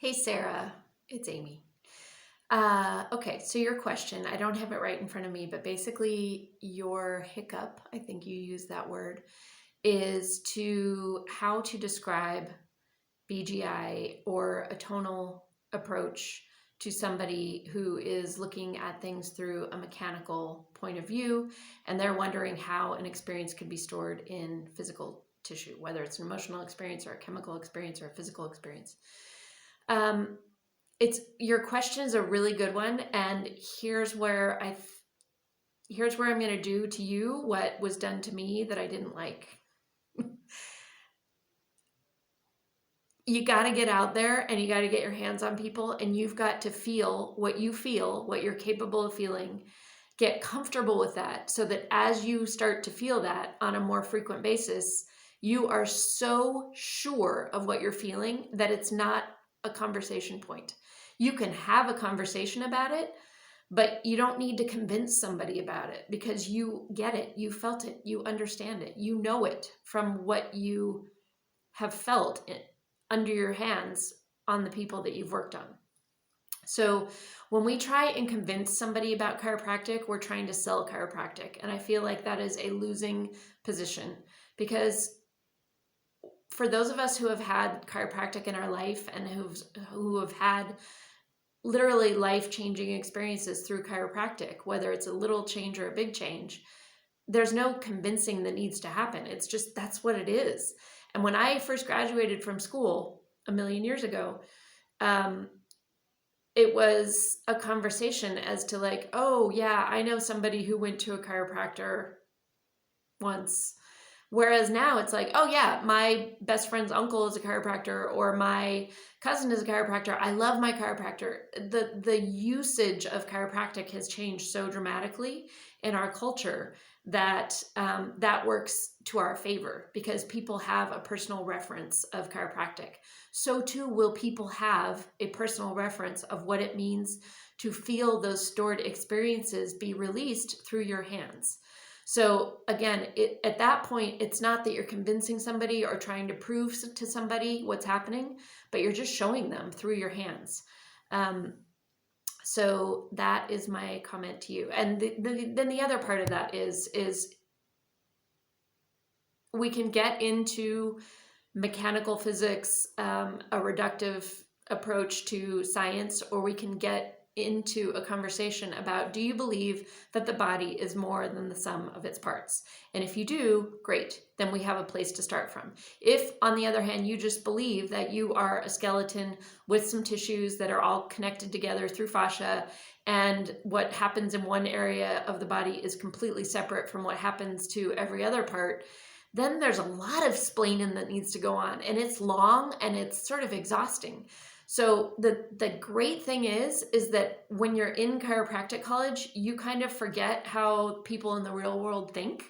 Hey Sarah, it's Amy. Okay, so your question, I don't have it right in front of me, but basically your hiccup, I think you used that word, is to how to describe BGI or a tonal approach to somebody who is looking at things through a mechanical point of view, and they're wondering how an experience could be stored in physical tissue, whether it's an emotional experience or a chemical experience or a physical experience. Um, it's your question is a really good one, and here's where I'm going to do to you what was done to me that I didn't like. You got to get out there and you got to get your hands on people, and you've got to feel, what you're capable of feeling. Get comfortable with that so that as you start to feel that on a more frequent basis, you are so sure of what you're feeling that it's not a conversation point. You can have a conversation about it, but you don't need to convince somebody about it because you get it, you felt it, you understand it, you know it from what you have felt under your hands on the people that you've worked on. So when we try and convince somebody about chiropractic, we're trying to sell chiropractic. And I feel like that is a losing position because for those of us who have had chiropractic in our life and who have had literally life-changing experiences through chiropractic, whether it's a little change or a big change, there's no convincing that needs to happen. It's just that's what it is. And when I first graduated from school a million years ago, it was a conversation as to like, oh yeah, I know somebody who went to a chiropractor once. Whereas now it's like, oh yeah, my best friend's uncle is a chiropractor or my cousin is a chiropractor. I love my chiropractor. The usage of chiropractic has changed so dramatically in our culture that that works to our favor because people have a personal reference of chiropractic. So too will people have a personal reference of what it means to feel those stored experiences be released through your hands. So again, at that point, it's not that you're convincing somebody or trying to prove to somebody what's happening, but you're just showing them through your hands. So that is my comment to you. And then the other part of that is we can get into mechanical physics, a reductive approach to science, or we can get into a conversation about, do you believe that the body is more than the sum of its parts? And if you do, great, then we have a place to start from. If, on the other hand, you just believe that you are a skeleton with some tissues that are all connected together through fascia, and what happens in one area of the body is completely separate from what happens to every other part, then there's a lot of splaining that needs to go on, and it's long and it's sort of exhausting. So the great thing is that when you're in chiropractic college, you kind of forget how people in the real world think.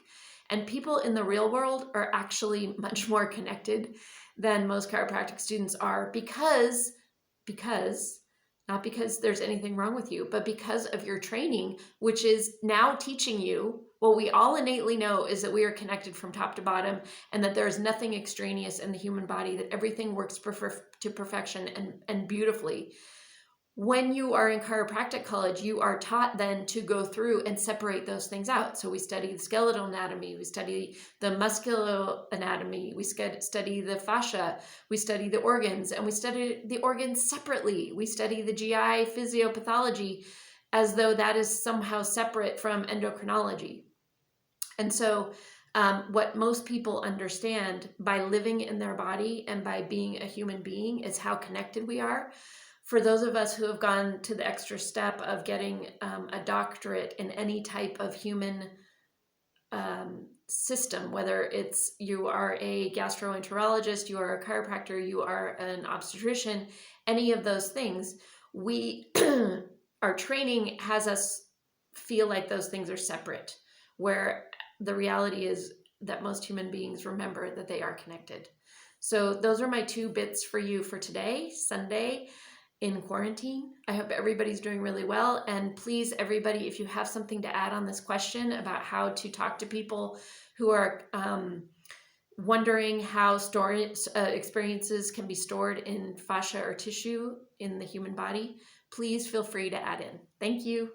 And people in the real world are actually much more connected than most chiropractic students are because not because there's anything wrong with you, but because of your training, which is now teaching you what we all innately know is that we are connected from top to bottom and that there is nothing extraneous in the human body, that everything works to perfection and beautifully. When you are in chiropractic college, you are taught then to go through and separate those things out. So we study the skeletal anatomy, we study the muscular anatomy, we study the fascia, we study the organs, and we study the organs separately. We study the GI physiopathology as though that is somehow separate from endocrinology. And so what most people understand by living in their body and by being a human being is how connected we are. For those of us who have gone to the extra step of getting a doctorate in any type of human system, whether it's you are a gastroenterologist, you are a chiropractor, you are an obstetrician, any of those things, our training has us feel like those things are separate, where the reality is that most human beings remember that they are connected. So those are my two bits for you for today, Sunday in quarantine. I hope everybody's doing really well. And please, everybody, if you have something to add on this question about how to talk to people who are wondering how storage experiences can be stored in fascia or tissue in the human body, please feel free to add in. Thank you.